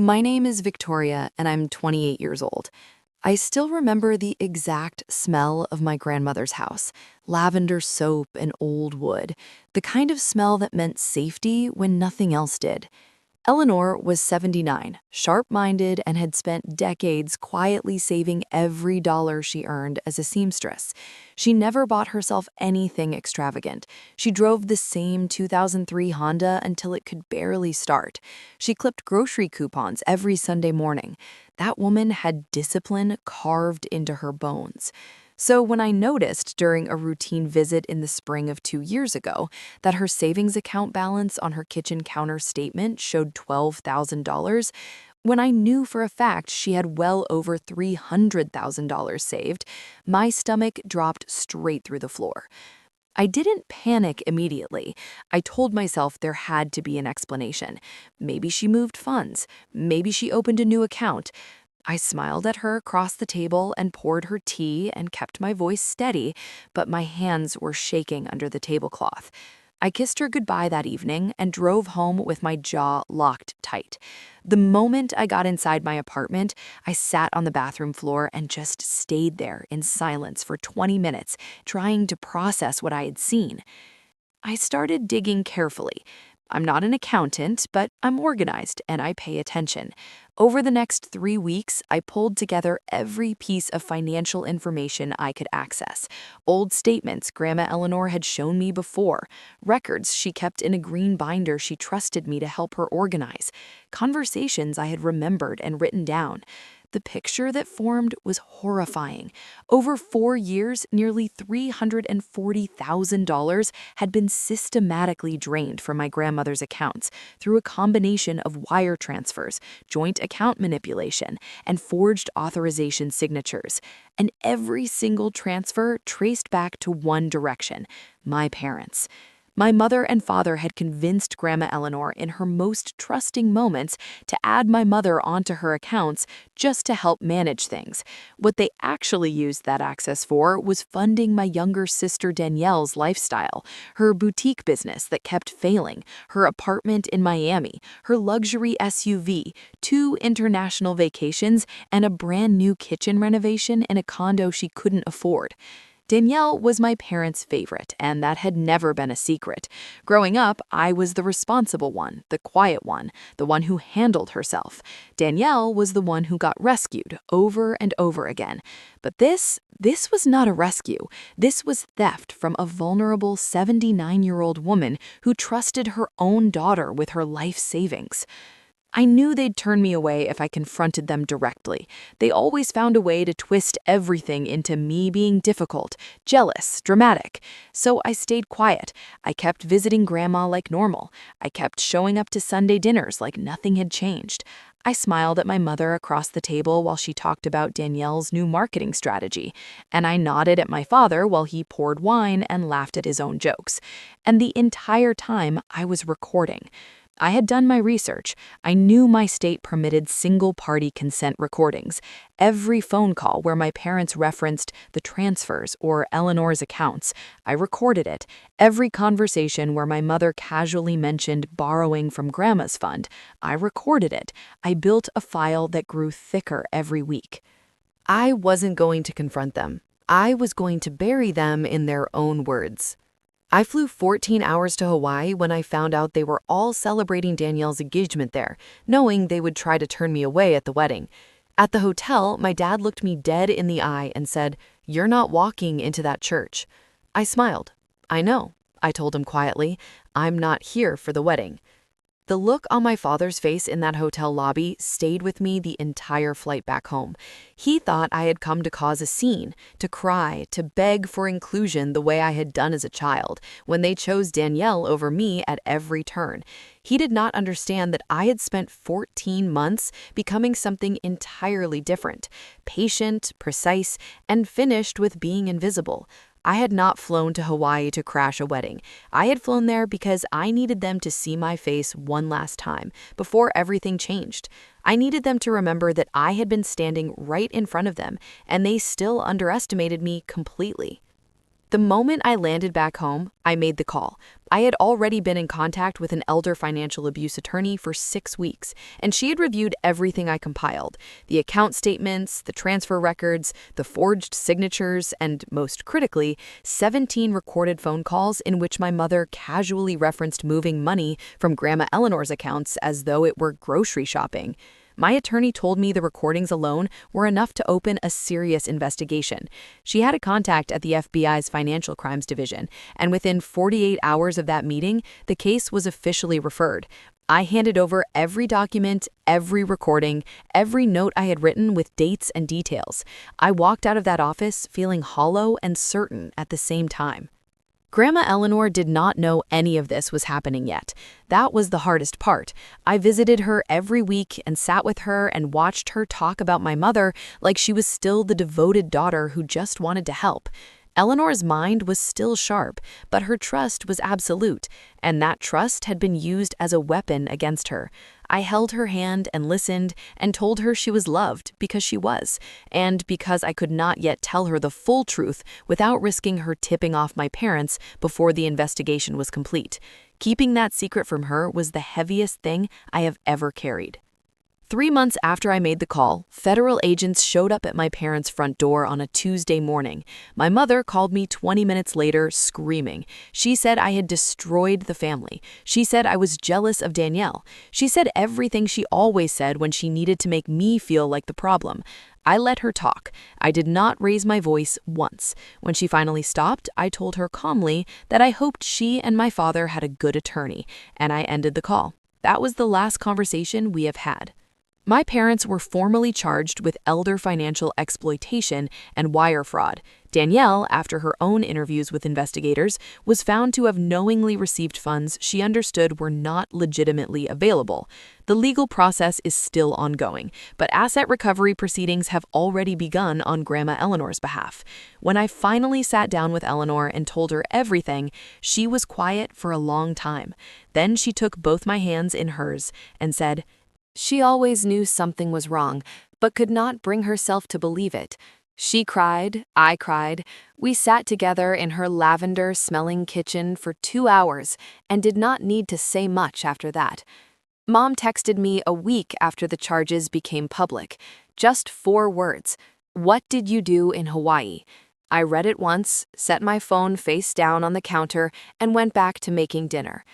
My name is Victoria, and I'm 28 years old. I still remember the exact smell of my grandmother's house, lavender soap and old wood, the kind of smell that meant safety when nothing else did. Eleanor was 79, sharp-minded, and had spent decades quietly saving every dollar she earned as a seamstress. She never bought herself anything extravagant. She drove the same 2003 Honda until it could barely start. She clipped grocery coupons every Sunday morning. That woman had discipline carved into her bones. So when I noticed during a routine visit in the spring of 2 years ago that her savings account balance on her kitchen counter statement showed $12,000, when I knew for a fact she had well over $300,000 saved, my stomach dropped straight through the floor. I didn't panic immediately. I told myself there had to be an explanation. Maybe she moved funds. Maybe she opened a new account. I smiled at her across the table and poured her tea and kept my voice steady, but my hands were shaking under the tablecloth. I kissed her goodbye that evening and drove home with my jaw locked tight. The moment I got inside my apartment, I sat on the bathroom floor and just stayed there in silence for 20 minutes, trying to process what I had seen. I started digging carefully. I'm not an accountant, but I'm organized and I pay attention. Over the next 3 weeks, I pulled together every piece of financial information I could access. Old statements Grandma Eleanor had shown me before, records she kept in a green binder she trusted me to help her organize, conversations I had remembered and written down. The picture that formed was horrifying. Over 4 years, nearly $340,000 had been systematically drained from my grandmother's accounts through a combination of wire transfers, joint account manipulation, and forged authorization signatures. And every single transfer traced back to one direction: my parents. My mother and father had convinced Grandma Eleanor in her most trusting moments to add my mother onto her accounts just to help manage things. What they actually used that access for was funding my younger sister Danielle's lifestyle, her boutique business that kept failing, her apartment in Miami, her luxury SUV, 2 international vacations, and a brand new kitchen renovation in a condo she couldn't afford. Danielle was my parents' favorite, and that had never been a secret. Growing up, I was the responsible one, the quiet one, the one who handled herself. Danielle was the one who got rescued over and over again. But this was not a rescue. This was theft from a vulnerable 79-year-old woman who trusted her own daughter with her life savings. I knew they'd turn me away if I confronted them directly. They always found a way to twist everything into me being difficult, jealous, dramatic. So I stayed quiet. I kept visiting Grandma like normal. I kept showing up to Sunday dinners like nothing had changed. I smiled at my mother across the table while she talked about Danielle's new marketing strategy, and I nodded at my father while he poured wine and laughed at his own jokes. And the entire time, I was recording. I had done my research. I knew my state permitted single-party consent recordings. Every phone call where my parents referenced the transfers or Eleanor's accounts, I recorded it. Every conversation where my mother casually mentioned borrowing from Grandma's fund, I recorded it. I built a file that grew thicker every week. I wasn't going to confront them. I was going to bury them in their own words. I flew 14 hours to Hawaii when I found out they were all celebrating Danielle's engagement there, knowing they would try to turn me away at the wedding. At the hotel, my dad looked me dead in the eye and said, "You're not walking into that church." I smiled. "I know," I told him quietly. "I'm not here for the wedding." The look on my father's face in that hotel lobby stayed with me the entire flight back home. He thought I had come to cause a scene, to cry, to beg for inclusion the way I had done as a child, when they chose Danielle over me at every turn. He did not understand that I had spent 14 months becoming something entirely different, patient, precise, and finished with being invisible. I had not flown to Hawaii to crash a wedding. I had flown there because I needed them to see my face one last time before everything changed. I needed them to remember that I had been standing right in front of them, and they still underestimated me completely. The moment I landed back home, I made the call. I had already been in contact with an elder financial abuse attorney for 6 weeks, and she had reviewed everything I compiled: the account statements, the transfer records, the forged signatures, and, most critically, 17 recorded phone calls in which my mother casually referenced moving money from Grandma Eleanor's accounts as though it were grocery shopping. My attorney told me the recordings alone were enough to open a serious investigation. She had a contact at the FBI's Financial Crimes Division, and within 48 hours of that meeting, the case was officially referred. I handed over every document, every recording, every note I had written with dates and details. I walked out of that office feeling hollow and certain at the same time. Grandma Eleanor did not know any of this was happening yet. That was the hardest part. I visited her every week and sat with her and watched her talk about my mother like she was still the devoted daughter who just wanted to help. Eleanor's mind was still sharp, but her trust was absolute, and that trust had been used as a weapon against her. I held her hand and listened and told her she was loved because she was, and because I could not yet tell her the full truth without risking her tipping off my parents before the investigation was complete. Keeping that secret from her was the heaviest thing I have ever carried. 3 months after I made the call, federal agents showed up at my parents' front door on a Tuesday morning. My mother called me 20 minutes later, screaming. She said I had destroyed the family. She said I was jealous of Danielle. She said everything she always said when she needed to make me feel like the problem. I let her talk. I did not raise my voice once. When she finally stopped, I told her calmly that I hoped she and my father had a good attorney, and I ended the call. That was the last conversation we have had. My parents were formally charged with elder financial exploitation and wire fraud. Danielle, after her own interviews with investigators, was found to have knowingly received funds she understood were not legitimately available. The legal process is still ongoing, but asset recovery proceedings have already begun on Grandma Eleanor's behalf. When I finally sat down with Eleanor and told her everything, she was quiet for a long time. Then she took both my hands in hers and said, "She always knew something was wrong, but could not bring herself to believe it. She cried, I cried. We sat together in her lavender-smelling kitchen for 2 hours and did not need to say much after that. Mom texted me a week after the charges became public. Just 4 words. What did you do in Hawaii? I read it once, set my phone face down on the counter, and went back to making dinner.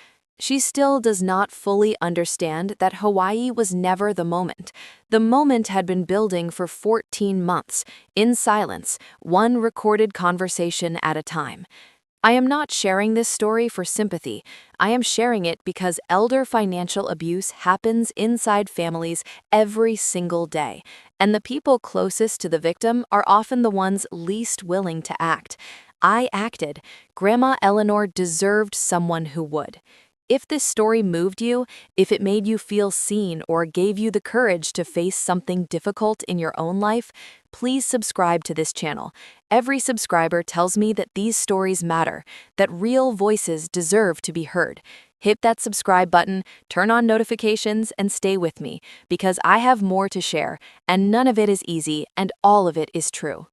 She still does not fully understand that Hawaii was never the moment. The moment had been building for 14 months, in silence, one recorded conversation at a time. I am not sharing this story for sympathy. I am sharing it because elder financial abuse happens inside families every single day, and the people closest to the victim are often the ones least willing to act. I acted. Grandma Eleanor deserved someone who would. If this story moved you, if it made you feel seen or gave you the courage to face something difficult in your own life, please subscribe to this channel. Every subscriber tells me that these stories matter, that real voices deserve to be heard. Hit that subscribe button, turn on notifications, and stay with me, because I have more to share, and none of it is easy, and all of it is true.